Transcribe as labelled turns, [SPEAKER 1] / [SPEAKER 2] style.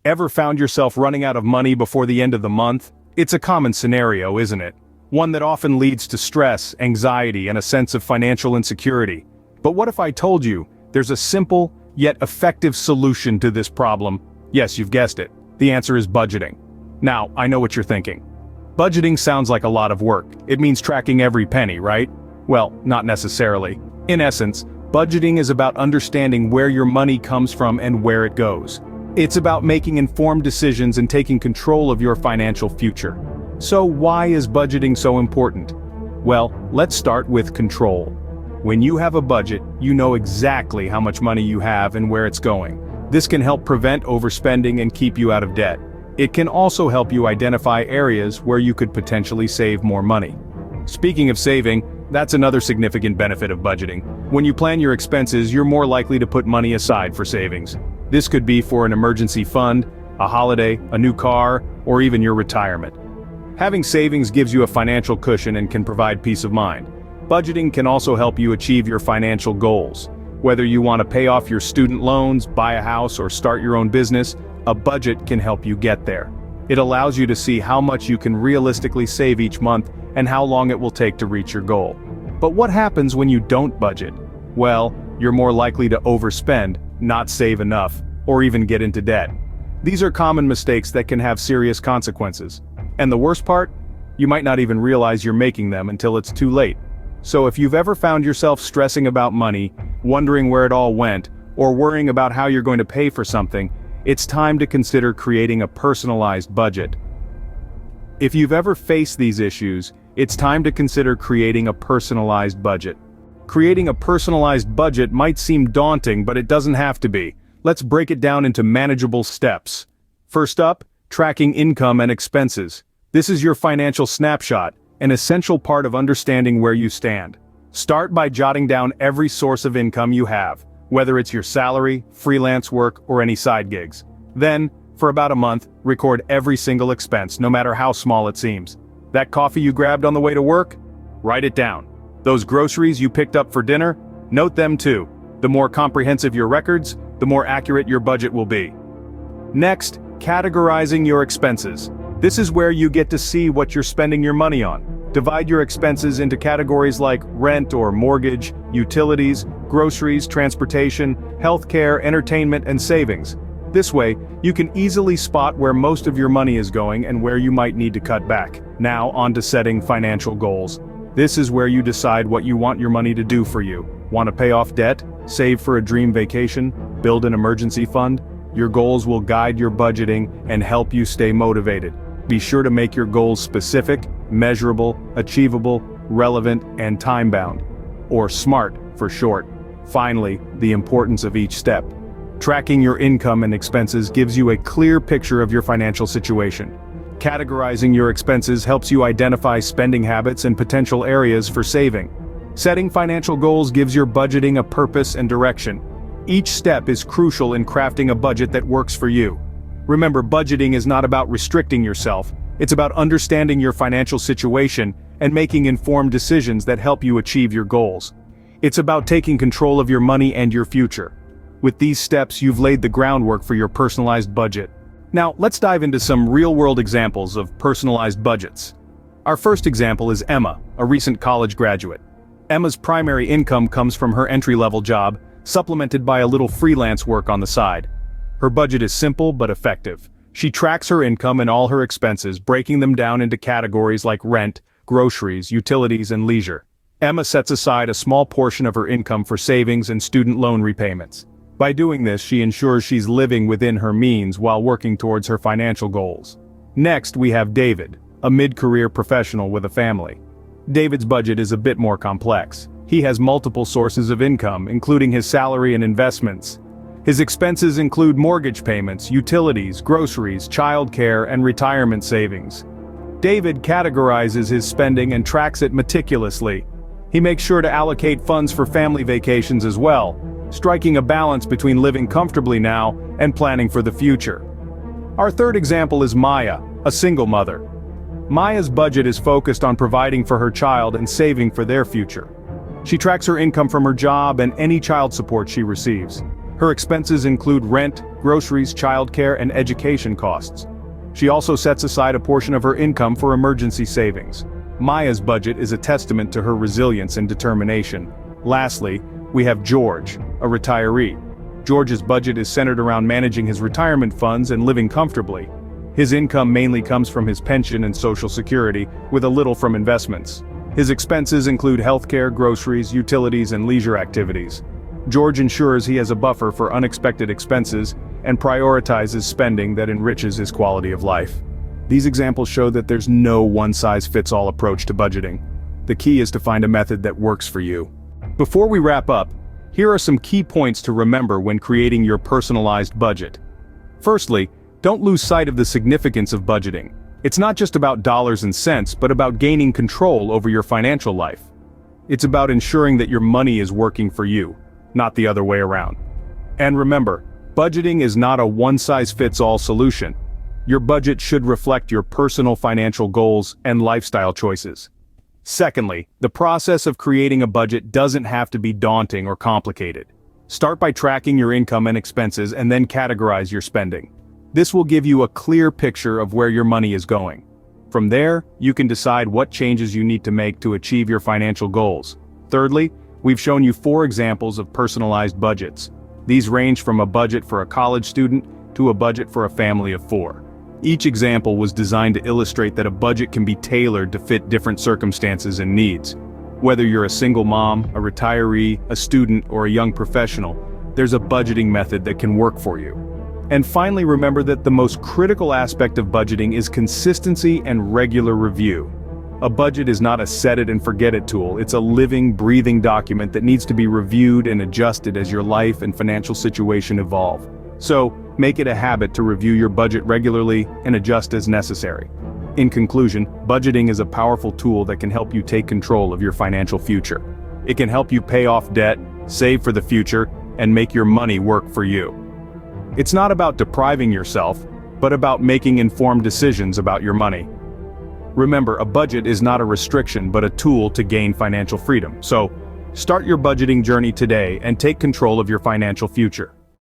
[SPEAKER 1] Ever found yourself running out of money before the end of the month? It's a common scenario, isn't it? One that often leads to stress, anxiety, and a sense of financial insecurity. But what if I told you, there's a simple, yet effective solution to this problem? Yes, you've guessed it. The answer is budgeting. Now, I know what you're thinking. Budgeting sounds like a lot of work. It means tracking every penny, right? Well, not necessarily. In essence, budgeting is about understanding where your money comes from and where it goes. It's about making informed decisions and taking control of your financial future. So why is budgeting so important? Well, let's start with control. When you have a budget, you know exactly how much money you have and where it's going. This can help prevent overspending and keep you out of debt. It can also help you identify areas where you could potentially save more money. Speaking of saving, that's another significant benefit of budgeting. When you plan your expenses, you're more likely to put money aside for savings. This could be for an emergency fund, a holiday, a new car, or even your retirement. Having savings gives you a financial cushion and can provide peace of mind. Budgeting can also help you achieve your financial goals. Whether you want to pay off your student loans, buy a house, or start your own business, a budget can help you get there. It allows you to see how much you can realistically save each month and how long it will take to reach your goal. But what happens when you don't budget? Well, you're more likely to overspend, not save enough, or even get into debt. These are common mistakes that can have serious consequences. And the worst part? You might not even realize you're making them until it's too late. So if you've ever found yourself stressing about money, wondering where it all went, or worrying about how you're going to pay for something, it's time to consider creating a personalized budget. If you've ever faced these issues, it's time to consider creating a personalized budget. Creating a personalized budget might seem daunting, but it doesn't have to be. Let's break it down into manageable steps. First up, tracking income and expenses. This is your financial snapshot, an essential part of understanding where you stand. Start by jotting down every source of income you have, whether it's your salary, freelance work, or any side gigs. Then, for about a month, record every single expense, no matter how small it seems. That coffee you grabbed on the way to work? Write it down. Those groceries you picked up for dinner? Note them too. The more comprehensive your records, the more accurate your budget will be. Next, categorizing your expenses. This is where you get to see what you're spending your money on. Divide your expenses into categories like rent or mortgage, utilities, groceries, transportation, healthcare, entertainment, and savings. This way, you can easily spot where most of your money is going and where you might need to cut back. Now, on to setting financial goals. This is where you decide what you want your money to do for you. Want to pay off debt? Save for a dream vacation? Build an emergency fund? Your goals will guide your budgeting and help you stay motivated. Be sure to make your goals specific, measurable, achievable, relevant, and time-bound. Or SMART for short. Finally, the importance of each step. Tracking your income and expenses gives you a clear picture of your financial situation. Categorizing your expenses helps you identify spending habits and potential areas for saving. Setting financial goals gives your budgeting a purpose and direction. Each step is crucial in crafting a budget that works for you. Remember, budgeting is not about restricting yourself, it's about understanding your financial situation and making informed decisions that help you achieve your goals. It's about taking control of your money and your future. With these steps, you've laid the groundwork for your personalized budget. Now, let's dive into some real-world examples of personalized budgets. Our first example is Emma, a recent college graduate. Emma's primary income comes from her entry-level job, supplemented by a little freelance work on the side. Her budget is simple but effective. She tracks her income and all her expenses, breaking them down into categories like rent, groceries, utilities, and leisure. Emma sets aside a small portion of her income for savings and student loan repayments. By doing this, she ensures she's living within her means while working towards her financial goals. Next, we have David, a mid-career professional with a family. David's budget is a bit more complex. He has multiple sources of income, including his salary and investments. His expenses include mortgage payments, utilities, groceries, childcare, and retirement savings. David categorizes his spending and tracks it meticulously. He makes sure to allocate funds for family vacations as well, striking a balance between living comfortably now and planning for the future. Our third example is Maya, a single mother. Maya's budget is focused on providing for her child and saving for their future. She tracks her income from her job and any child support she receives. Her expenses include rent, groceries, childcare, and education costs. She also sets aside a portion of her income for emergency savings. Maya's budget is a testament to her resilience and determination. Lastly, we have George, a retiree. George's budget is centered around managing his retirement funds and living comfortably. His income mainly comes from his pension and Social Security, with a little from investments. His expenses include healthcare, groceries, utilities, and leisure activities. George ensures he has a buffer for unexpected expenses and prioritizes spending that enriches his quality of life. These examples show that there's no one-size-fits-all approach to budgeting. The key is to find a method that works for you. Before we wrap up, here are some key points to remember when creating your personalized budget. Firstly, don't lose sight of the significance of budgeting. It's not just about dollars and cents, but about gaining control over your financial life. It's about ensuring that your money is working for you, not the other way around. And remember, budgeting is not a one-size-fits-all solution. Your budget should reflect your personal financial goals and lifestyle choices. Secondly, the process of creating a budget doesn't have to be daunting or complicated. Start by tracking your income and expenses and then categorize your spending. This will give you a clear picture of where your money is going. From there, you can decide what changes you need to make to achieve your financial goals. Thirdly, we've shown you 4 examples of personalized budgets. These range from a budget for a college student to a budget for a family of 4. Each example was designed to illustrate that a budget can be tailored to fit different circumstances and needs. Whether you're a single mom, a retiree, a student, or a young professional, there's a budgeting method that can work for you. And finally, remember that the most critical aspect of budgeting is consistency and regular review. A budget is not a set-it-and-forget-it tool, it's a living, breathing document that needs to be reviewed and adjusted as your life and financial situation evolve. So, make it a habit to review your budget regularly and adjust as necessary. In conclusion, budgeting is a powerful tool that can help you take control of your financial future. It can help you pay off debt, save for the future, and make your money work for you. It's not about depriving yourself, but about making informed decisions about your money. Remember, a budget is not a restriction but a tool to gain financial freedom. So, start your budgeting journey today and take control of your financial future.